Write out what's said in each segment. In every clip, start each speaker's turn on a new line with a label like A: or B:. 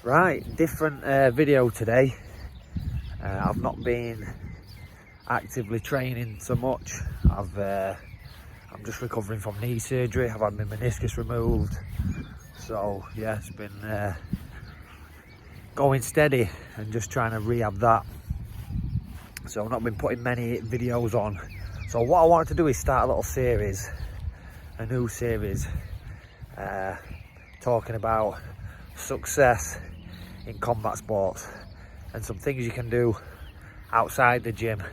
A: Right, different video today. I've not been actively training so much. I'm just recovering from knee surgery. I've had my meniscus removed, so yeah, it's been going steady and just trying to rehab that. So I've not been putting many videos on. So what I wanted to do is start a little series, a new series, talking about success in combat sports and some things you can do outside the gym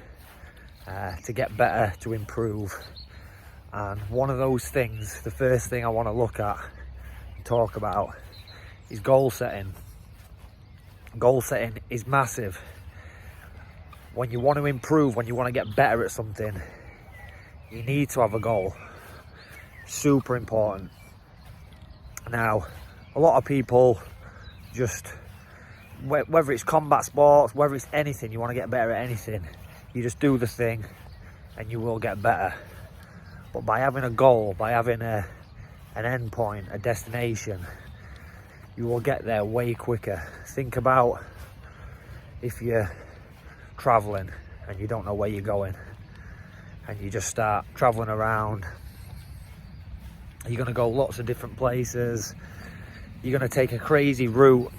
A: to get better, to improve. And one of those things, the first thing I want to look at and talk about, is goal setting. Goal setting is massive. When you want to improve, when you want to get better at something, you need to have a goal. Super important. Now, a lot of people just, whether it's combat sports, whether it's anything, you want to get better at anything, you just do the thing and you will get better. But by having a goal, by having an end point, a destination, you will get there way quicker. Think about if you're traveling and you don't know where you're going and you just start traveling around. You're going to go lots of different places. You're going to take a crazy route,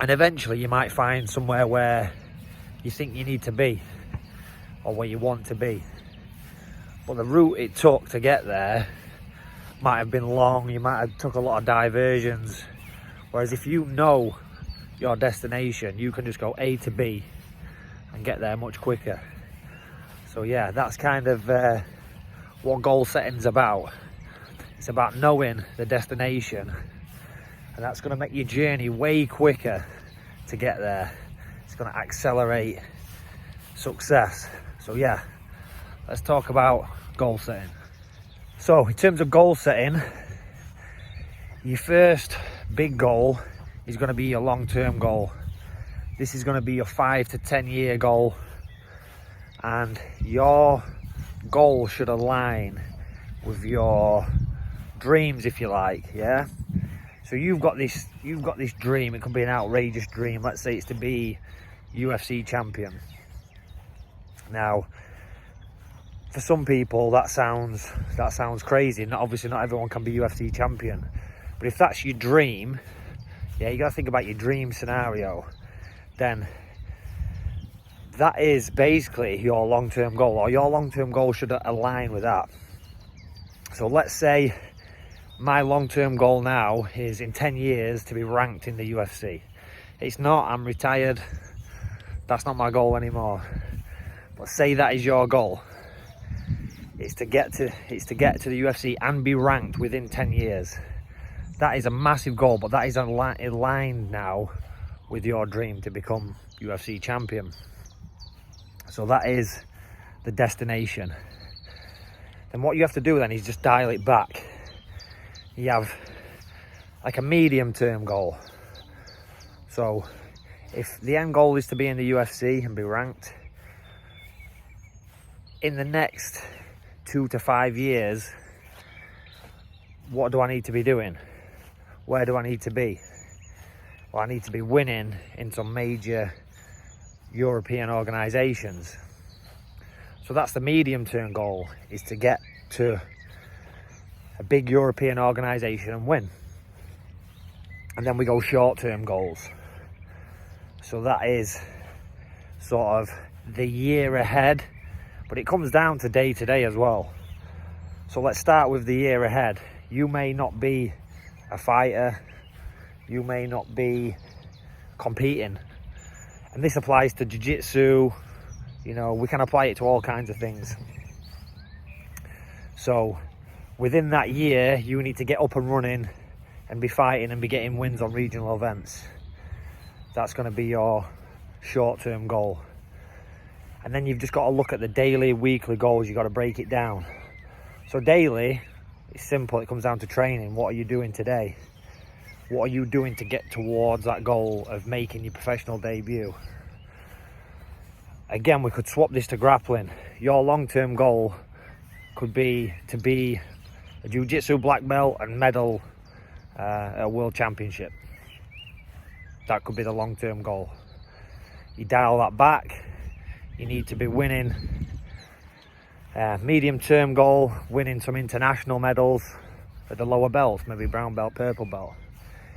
A: and eventually you might find somewhere where you think you need to be or where you want to be. But the route it took to get there might have been long. You might have took a lot of diversions. Whereas if you know your destination, you can just go A to B and get there much quicker. So yeah, that's kind of what goal setting's about. It's about knowing the destination, and that's going to make your journey way quicker to get there. It's going to accelerate success. So yeah, let's talk about goal setting. So in terms of goal setting, your first big goal is going to be your long-term goal. This is going to be your 5 to 10 year goal, and your goal should align with your dreams, if you like. Yeah, so you've got this dream. It could be an outrageous dream. Let's say it's to be UFC champion. Now, for some people that sounds crazy. Obviously not everyone can be UFC champion, but if that's your dream, yeah, you got to think about your dream scenario. Then that is basically your long-term goal, or your long-term goal should align with that. So let's say my long-term goal now is in 10 years to be ranked in the UFC. It's not, I'm retired, that's not my goal anymore. But say that is your goal. It's to get to the UFC and be ranked within 10 years. That is a massive goal, but that is aligned now with your dream to become UFC champion. So that is the destination. Then what you have to do then is just dial it back. You have like a medium-term goal. So if the end goal is to be in the UFC and be ranked, in the next 2 to 5 years, what do I need to be doing? Where do I need to be? Well, I need to be winning in some major European organisations. So that's the medium-term goal, is to get to a big European organisation and win. And then we go short-term goals. So that is sort of the year ahead, but it comes down to day to day as well. So let's start with the year ahead. You may not be a fighter, you may not be competing, and this applies to jiu-jitsu. You know, we can apply it to all kinds of things. So within that year, you need to get up and running and be fighting and be getting wins on regional events. That's going to be your short-term goal. And then you've just got to look at the daily, weekly goals. You've got to break it down. So daily, it's simple. It comes down to training. What are you doing today? What are you doing to get towards that goal of making your professional debut? Again, we could swap this to grappling. Your long-term goal could be to be a jiu-jitsu black belt and medal at a world championship. that could be the long-term goal. You dial that back, you need to be winning. Medium-term goal, winning some international medals at the lower belts, maybe brown belt, purple belt.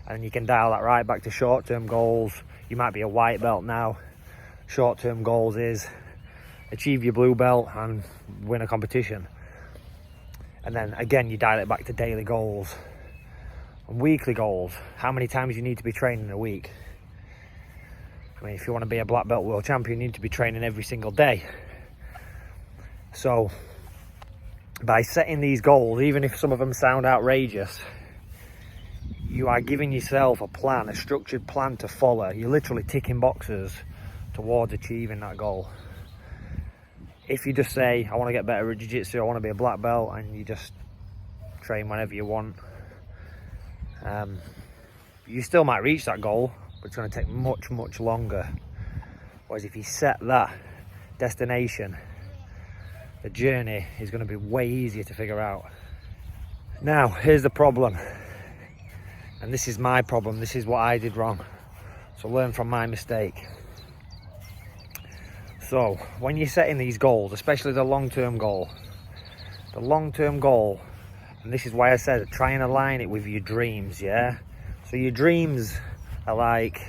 A: And you can dial that right back to short-term goals. You might be a white belt now. Short-term goals is achieve your blue belt and win a competition. And then again, you dial it back to daily goals and weekly goals. How many times you need to be training a week? I mean, if you want to be a black belt world champion, you need to be training every single day. So by setting these goals, even if some of them sound outrageous, you are giving yourself a plan, a structured plan to follow. You're literally ticking boxes towards achieving that goal. If you just say, I want to get better at jiu-jitsu, I want to be a black belt, and you just train whenever you want, you still might reach that goal, but it's going to take much, much longer. Whereas if you set that destination, the journey is going to be way easier to figure out. Now, here's the problem. And this is my problem. This is what I did wrong. So learn from my mistake. So when you're setting these goals, especially the long-term goal, and this is why I said try and align it with your dreams, yeah? So your dreams are like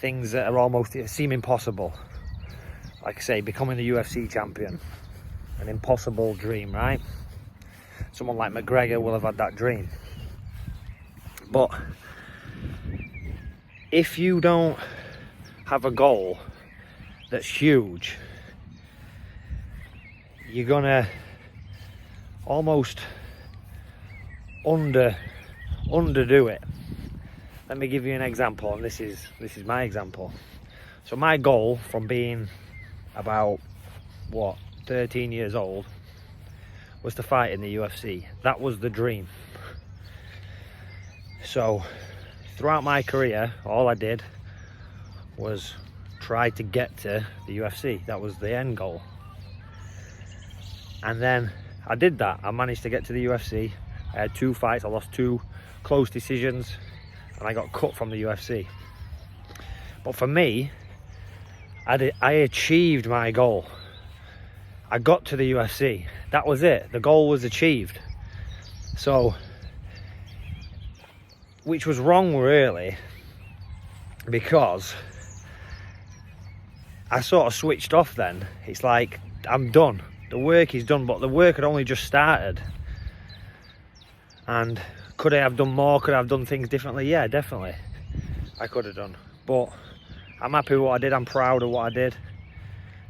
A: things that are almost seem impossible. Like I say, becoming the UFC champion, an impossible dream, right? Someone like McGregor will have had that dream. But if you don't have a goal that's huge, you're gonna almost underdo it. Let me give you an example, and this is my example. So my goal from being about 13 years old was to fight in the UFC. That was the dream. So throughout my career, all I did was try to get to the UFC. That was the end goal. And then I did that. I managed to get to the UFC. I had 2 fights. I lost 2 close decisions, and I got cut from the UFC. But for me, I achieved my goal. I got to the UFC. That was it. The goal was achieved. So, which was wrong really, because I sort of switched off then. It's like, I'm done. The work is done, but the work had only just started. And could I have done more? Could I have done things differently? Yeah, definitely. I could have done. But I'm happy with what I did. I'm proud of what I did.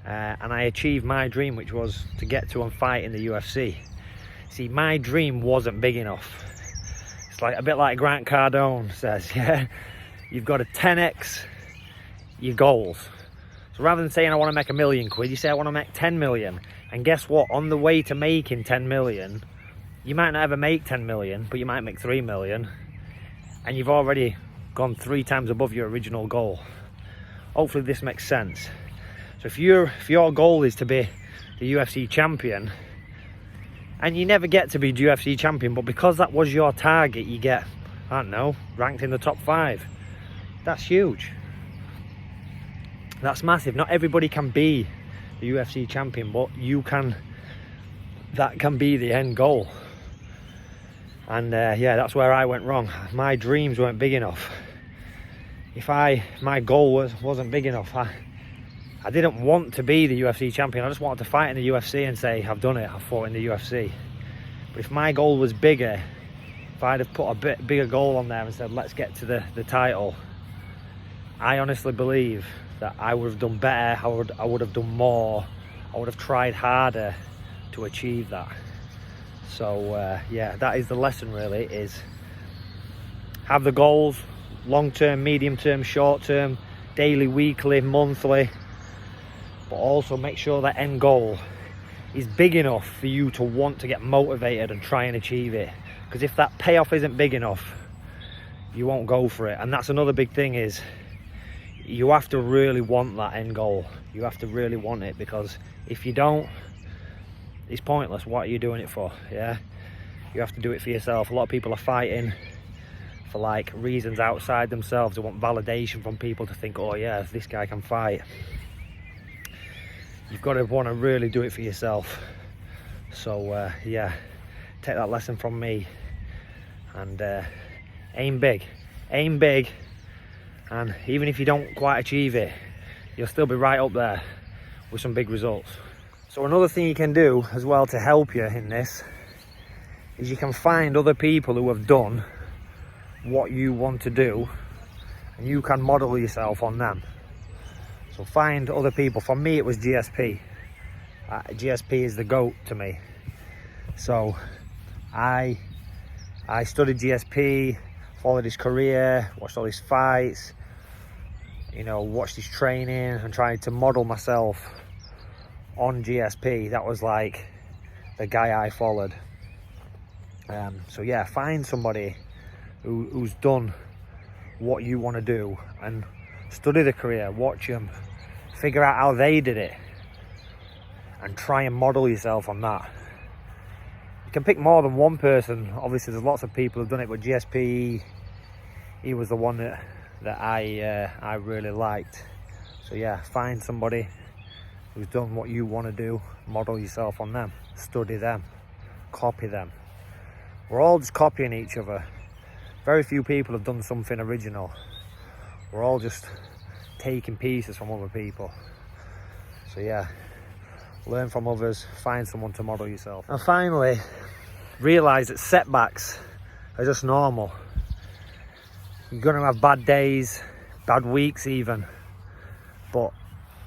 A: And I achieved my dream, which was to get to and fight in the UFC. See, my dream wasn't big enough. It's like a bit like Grant Cardone says, yeah? You've got to 10x your goals. So rather than saying I want to make £1 million, you say I want to make 10 million. And guess what? On the way to making 10 million, you might not ever make 10 million, but you might make 3 million. And you've already gone 3 times above your original goal. Hopefully this makes sense. So if your goal is to be the UFC champion, and you never get to be UFC champion, but because that was your target, you get, I don't know, ranked in the top 5. That's huge. That's massive. Not everybody can be the UFC champion, but you can. That can be the end goal. And yeah, that's where I went wrong. My dreams weren't big enough. My goal wasn't big enough. I didn't want to be the UFC champion. I just wanted to fight in the UFC and say, I've done it, I've fought in the UFC. But if my goal was bigger, if I'd have put a bit bigger goal on there and said, let's get to the title, I honestly believe that I would have done better, I would have done more, I would have tried harder to achieve that. So yeah, that is the lesson really, is have the goals, long-term, medium-term, short-term, daily, weekly, monthly, but also make sure that end goal is big enough for you to want to get motivated and try and achieve it. Because if that payoff isn't big enough, you won't go for it. And that's another big thing, is you have to really want that end goal. You have to really want it, because if you don't, it's pointless. What are you doing it for? Yeah, you have to do it for yourself. A lot of people are fighting for like reasons outside themselves. They want validation from people to think, oh yeah, this guy can fight. You've got to want to really do it for yourself. So yeah, take that lesson from me, and aim big, and even if you don't quite achieve it, you'll still be right up there with some big results. So another thing you can do as well to help you in this is you can find other people who have done what you want to do, and you can model yourself on them. So find other people. For me, it was GSP. GSP is the GOAT to me. So I studied GSP, followed his career, watched all his fights, you know, watched his training, and tried to model myself on GSP. That was like the guy I followed. So yeah, find somebody who's done what you want to do, and study the career, watch them, figure out how they did it, and try and model yourself on that. You can pick more than one person. Obviously there's lots of people who've done it, but GSP, he was the one that I really liked. So yeah, find somebody who's done what you want to do, model yourself on them, study them, copy them. We're all just copying each other. Very few people have done something original. We're all just taking pieces from other people. So yeah, learn from others, find someone to model yourself. And finally, realize that setbacks are just normal. You're gonna have bad days, bad weeks even, but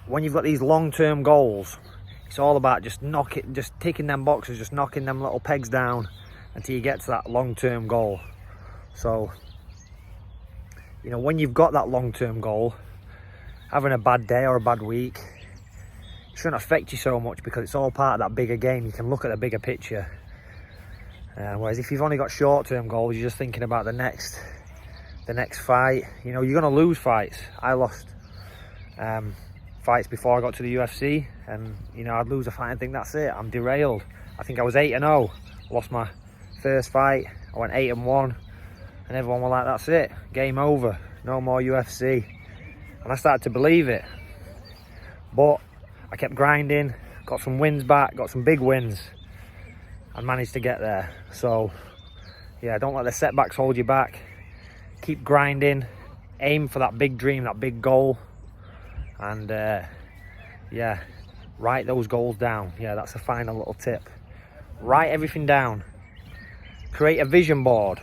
A: when you've got these long-term goals, it's all about just ticking them boxes, just knocking them little pegs down until you get to that long-term goal. So, you know, when you've got that long-term goal, having a bad day or a bad week, it shouldn't affect you so much, because it's all part of that bigger game. You can look at the bigger picture. Whereas if you've only got short-term goals, you're just thinking about the next fight. You know, you're going to lose fights. I lost fights before I got to the UFC, and you know, I'd lose a fight and think that's it, I'm derailed. I think I was 8-0, lost my first fight, I went 8-1, and everyone was like, that's it, game over, no more UFC. And I started to believe it, but I kept grinding, got some wins back, got some big wins, and managed to get there. So yeah, don't let the setbacks hold you back. Keep grinding, aim for that big dream, that big goal, and yeah, write those goals down. Yeah, that's a final little tip. Write everything down. Create a vision board.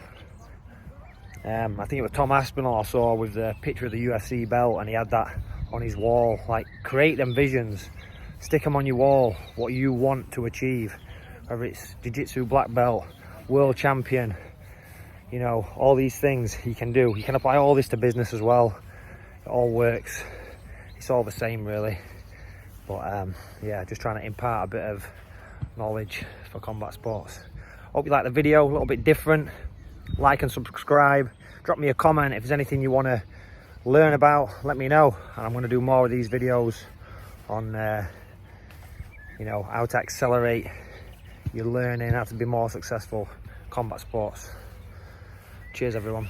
A: I think it was Tom Aspinall I saw with the picture of the UFC belt, and he had that on his wall. Like, create them visions, stick them on your wall, what you want to achieve, whether it's jiu-jitsu black belt, world champion, you know, all these things you can do. You can apply all this to business as well. It all works. It's all the same really. But yeah, just trying to impart a bit of knowledge for combat sports. Hope you like the video, a little bit different. Like and subscribe. Drop me a comment if there's anything you want to learn about, let me know, and I'm going to do more of these videos on you know, how to accelerate your learning, how to be more successful combat sports. Cheers everyone.